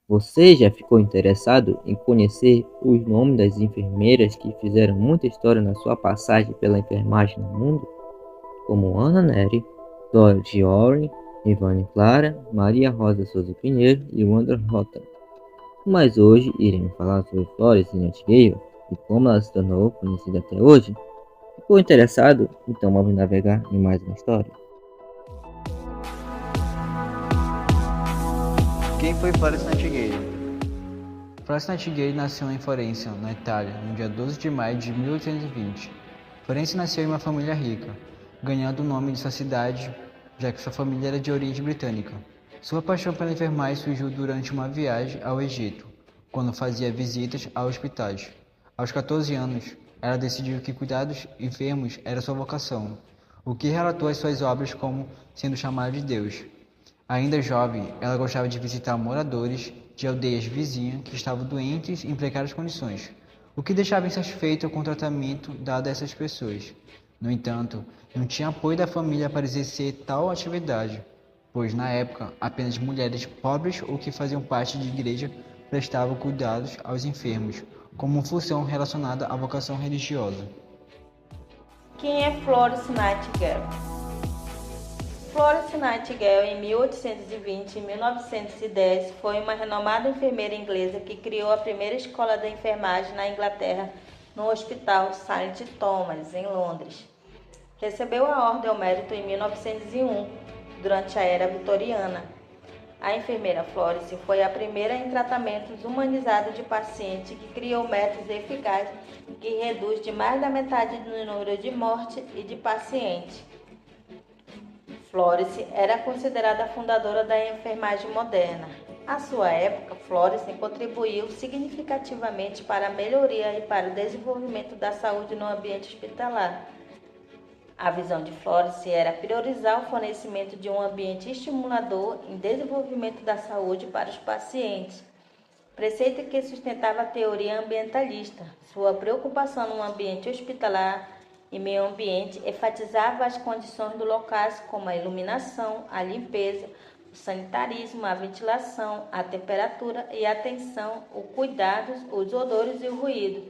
Você já ficou interessado em conhecer os nomes das enfermeiras que fizeram muita história na sua passagem pela enfermagem no mundo? Como Ana Nery, Dorothy Warren, Ivane Clara, Maria Rosa Souza Pinheiro e Wanda Rotham. Mas hoje iremos falar sobre Florence Nightingale e como ela se tornou conhecida até hoje. Ficou interessado? Então vamos navegar em mais uma história. Quem foi Florence Nightingale? Florence Nightingale nasceu em Florença, na Itália, no dia 12 de maio de 1820. Florence nasceu em uma família rica, ganhando o nome de sua cidade, já que sua família era de origem britânica. Sua paixão pela enfermagem surgiu durante uma viagem ao Egito, quando fazia visitas a hospitais. Aos 14 anos, ela decidiu que cuidar dos enfermos era sua vocação, o que relatou as suas obras como sendo chamada de Deus. Ainda jovem, ela gostava de visitar moradores de aldeias vizinhas que estavam doentes em precárias condições, o que deixava insatisfeito com o tratamento dado a essas pessoas. No entanto, não tinha apoio da família para exercer tal atividade, pois na época apenas mulheres pobres ou que faziam parte de igreja prestavam cuidados aos enfermos, como função relacionada à vocação religiosa. Quem é Florence Nightingale? Florence Nightingale, em 1820 e 1910, foi uma renomada enfermeira inglesa que criou a primeira escola de enfermagem na Inglaterra, no Hospital St. Thomas, em Londres. Recebeu a Ordem ao Mérito em 1901, durante a Era Vitoriana. A enfermeira Florence foi a primeira em tratamentos humanizados de paciente que criou métodos eficazes que reduz de mais da metade do número de mortes e de pacientes. Florence era considerada a fundadora da enfermagem moderna. À sua época, Florence contribuiu significativamente para a melhoria e para o desenvolvimento da saúde no ambiente hospitalar. A visão de Florence era priorizar o fornecimento de um ambiente estimulador em desenvolvimento da saúde para os pacientes, preceito que sustentava a teoria ambientalista. Sua preocupação no ambiente hospitalar e meio ambiente enfatizava as condições do local, como a iluminação, a limpeza, o sanitarismo, a ventilação, a temperatura e a atenção, os cuidados, os odores e o ruído.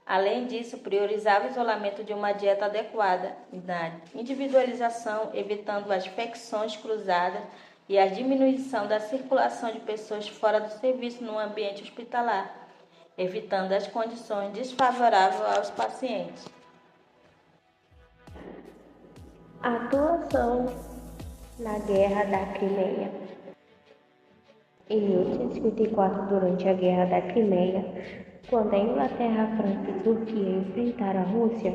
Além disso, priorizava o isolamento de uma dieta adequada, na individualização, evitando as infecções cruzadas e a diminuição da circulação de pessoas fora do serviço no ambiente hospitalar, evitando as condições desfavoráveis aos pacientes. Atuação na Guerra da Crimeia. Em 1854, durante a Guerra da Crimeia, quando a Inglaterra, a França e a Turquia enfrentaram a Rússia,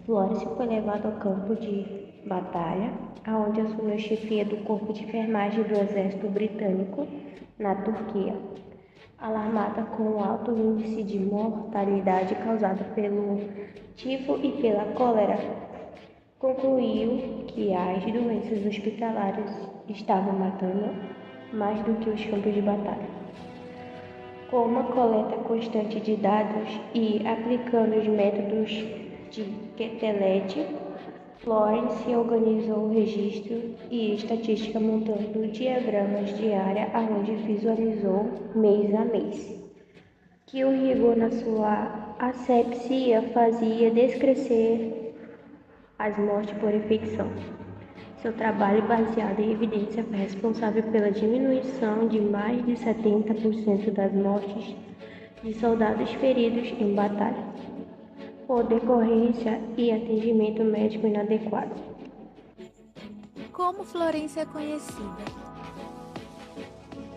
Florence foi levado ao campo de batalha, onde assumiu a chefia do corpo de enfermagem do exército britânico na Turquia. Alarmada com o alto índice de mortalidade causado pelo tifo e pela cólera, concluiu que as doenças hospitalares estavam matando mais do que os campos de batalha. Com uma coleta constante de dados e aplicando os métodos de Quetelet, Florence organizou o registro e estatística montando diagramas de área onde visualizou mês a mês que o rigor na sua asepsia fazia descrever as mortes por infecção. Seu trabalho baseado em evidência foi responsável pela diminuição de mais de 70% das mortes de soldados feridos em batalha, por decorrência e atendimento médico inadequado. Como Florence é conhecida?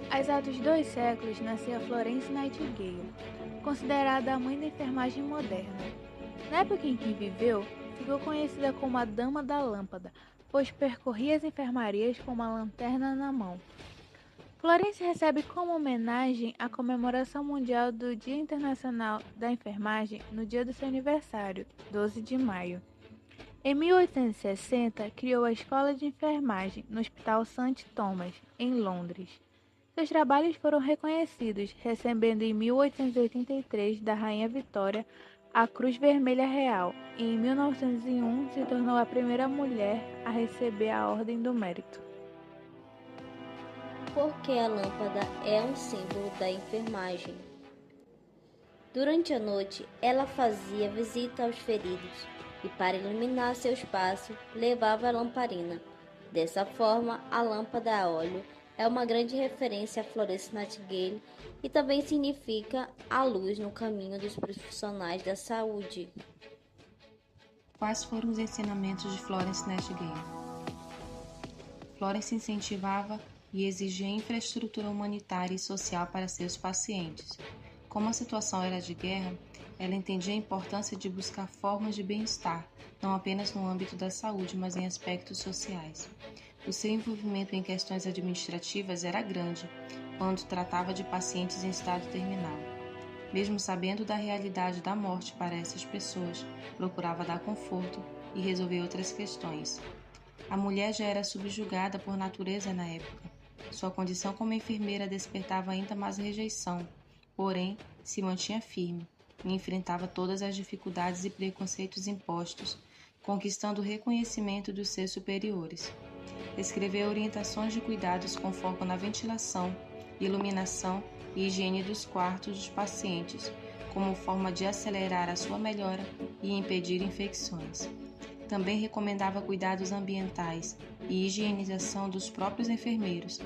Há exatos 2 séculos nasceu Florence Nightingale, considerada a mãe da enfermagem moderna. Na época em que viveu, ficou conhecida como a Dama da Lâmpada, pois percorria as enfermarias com uma lanterna na mão. Florence recebe como homenagem a comemoração mundial do Dia Internacional da Enfermagem no dia do seu aniversário, 12 de maio. Em 1860, criou a Escola de Enfermagem no Hospital St. Thomas, em Londres. Seus trabalhos foram reconhecidos, recebendo em 1883 da Rainha Vitória a Cruz Vermelha Real e em 1901 se tornou a primeira mulher a receber a Ordem do Mérito. porque a lâmpada é um símbolo da enfermagem. Durante a noite, ela fazia visita aos feridos e, para iluminar seu espaço, levava a lamparina. Dessa forma, a lâmpada a óleo é uma grande referência a Florence Nightingale e também significa a luz no caminho dos profissionais da saúde. Quais foram os ensinamentos de Florence Nightingale? Florence incentivava e exigia infraestrutura humanitária e social para seus pacientes. Como a situação era de guerra, ela entendia a importância de buscar formas de bem-estar, não apenas no âmbito da saúde, mas em aspectos sociais. O seu envolvimento em questões administrativas era grande, quando tratava de pacientes em estado terminal. Mesmo sabendo da realidade da morte para essas pessoas, procurava dar conforto e resolver outras questões. A mulher já era subjugada por natureza na época. Sua condição como enfermeira despertava ainda mais rejeição, porém, se mantinha firme e enfrentava todas as dificuldades e preconceitos impostos, conquistando o reconhecimento dos seus superiores. Escreveu orientações de cuidados com foco na ventilação, iluminação e higiene dos quartos dos pacientes, como forma de acelerar a sua melhora e impedir infecções. Também recomendava cuidados ambientais e higienização dos próprios enfermeiros.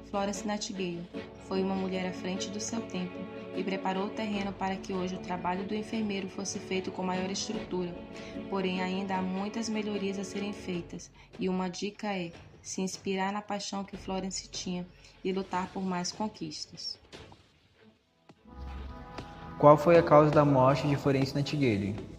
Florence Nightingale foi uma mulher à frente do seu tempo e preparou o terreno para que hoje o trabalho do enfermeiro fosse feito com maior estrutura. Porém, ainda há muitas melhorias a serem feitas, e uma dica é se inspirar na paixão que Florence tinha e lutar por mais conquistas. Qual foi a causa da morte de Florence Nightingale?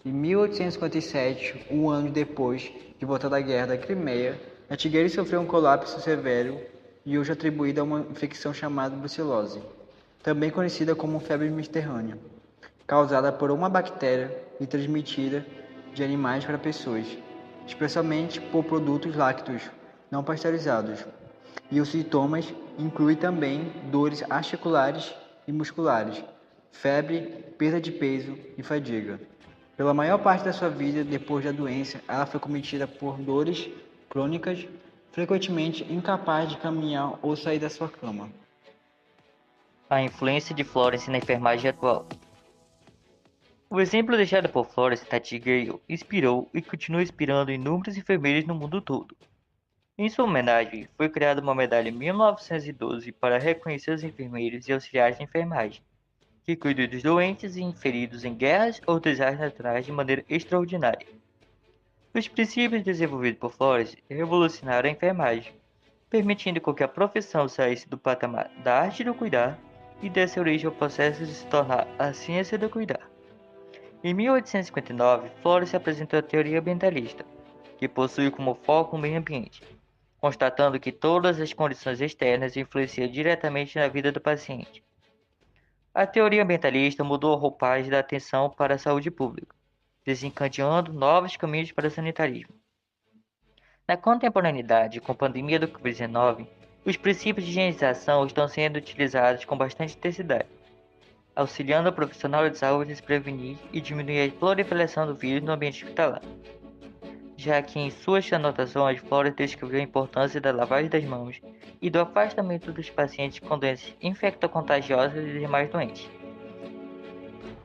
Em 1857, um ano depois de voltar da Guerra da Crimeia, Nightingale sofreu um colapso severo e hoje atribuído a uma infecção chamada brucelose, também conhecida como febre mediterrânea, causada por uma bactéria e transmitida de animais para pessoas, especialmente por produtos lácteos não pasteurizados. E os sintomas incluem também dores articulares e musculares, febre, perda de peso e fadiga. Pela maior parte da sua vida, depois da doença, ela foi cometida por dores crônicas, frequentemente incapaz de caminhar ou sair da sua cama. A influência de Florence na enfermagem atual. O exemplo deixado por Florence Nightingale inspirou e continua inspirando inúmeros enfermeiros no mundo todo. Em sua homenagem, foi criada uma medalha em 1912 para reconhecer os enfermeiros e auxiliares de enfermagem, que cuidam dos doentes e feridos em guerras ou desastres naturais de maneira extraordinária. Os princípios desenvolvidos por Florence revolucionaram a enfermagem, permitindo com que a profissão saísse do patamar da arte do cuidar e desse origem ao processo de se tornar a ciência do cuidar. Em 1859, Florence apresentou a teoria ambientalista, que possui como foco o meio ambiente, constatando que todas as condições externas influenciam diretamente na vida do paciente. A teoria ambientalista mudou a roupagem da atenção para a saúde pública, desencadeando novos caminhos para o sanitarismo. Na contemporaneidade, com a pandemia do Covid-19, os princípios de higienização estão sendo utilizados com bastante intensidade, auxiliando o profissional de saúde a se prevenir e diminuir a proliferação do vírus no ambiente hospitalar, já que em suas anotações Florence descreveu a importância da lavagem das mãos e do afastamento dos pacientes com doenças infectocontagiosas e demais doentes.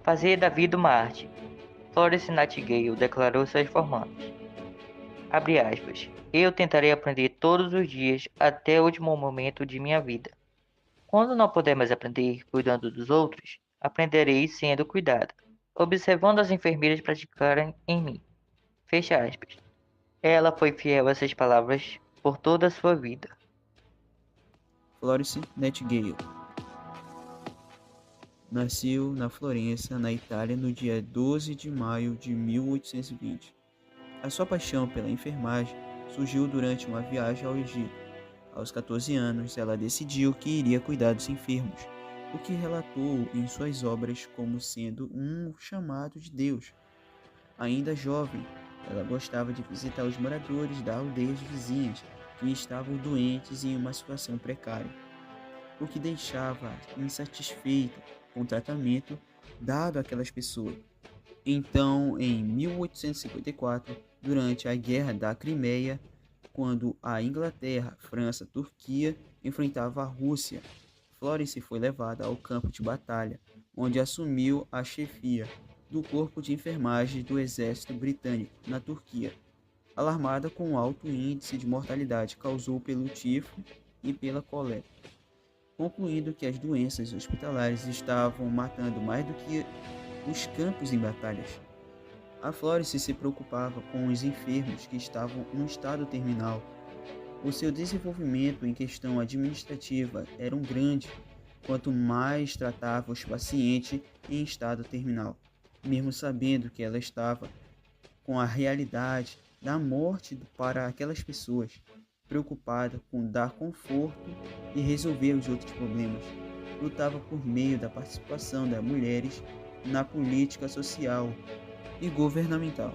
Fazer da vida uma arte. Florence Nightingale declarou seus formandos. Abre aspas. Eu tentarei aprender todos os dias até o último momento de minha vida. Quando não puder mais aprender cuidando dos outros, aprenderei sendo cuidada, observando as enfermeiras praticarem em mim. Fecha aspas. Ela foi fiel a essas palavras por toda a sua vida. Florence Nightingale nasceu na Florença, na Itália, no dia 12 de maio de 1820. A sua paixão pela enfermagem surgiu durante uma viagem ao Egito. Aos 14 anos, ela decidiu que iria cuidar dos enfermos, o que relatou em suas obras como sendo um chamado de Deus. Ainda jovem, ela gostava de visitar os moradores das aldeias vizinhas que estavam doentes e em uma situação precária, o que deixava insatisfeita com o tratamento dado àquelas pessoas. Então, em 1854, durante a Guerra da Crimeia, quando a Inglaterra, França, Turquia enfrentavam a Rússia. Florence foi levada ao campo de batalha, onde assumiu a chefia do corpo de enfermagem do exército britânico na Turquia, alarmada com o alto índice de mortalidade causado pelo tifo e pela colera, concluindo que as doenças hospitalares estavam matando mais do que os campos em batalhas. A Florence se preocupava com os enfermos que estavam em estado terminal. O seu desenvolvimento em questão administrativa era grande, quanto mais tratava os pacientes em estado terminal, mesmo sabendo que ela estava com a realidade da morte para aquelas pessoas, preocupada com dar conforto e resolver os outros problemas. Lutava por meio da participação das mulheres na política social e governamental.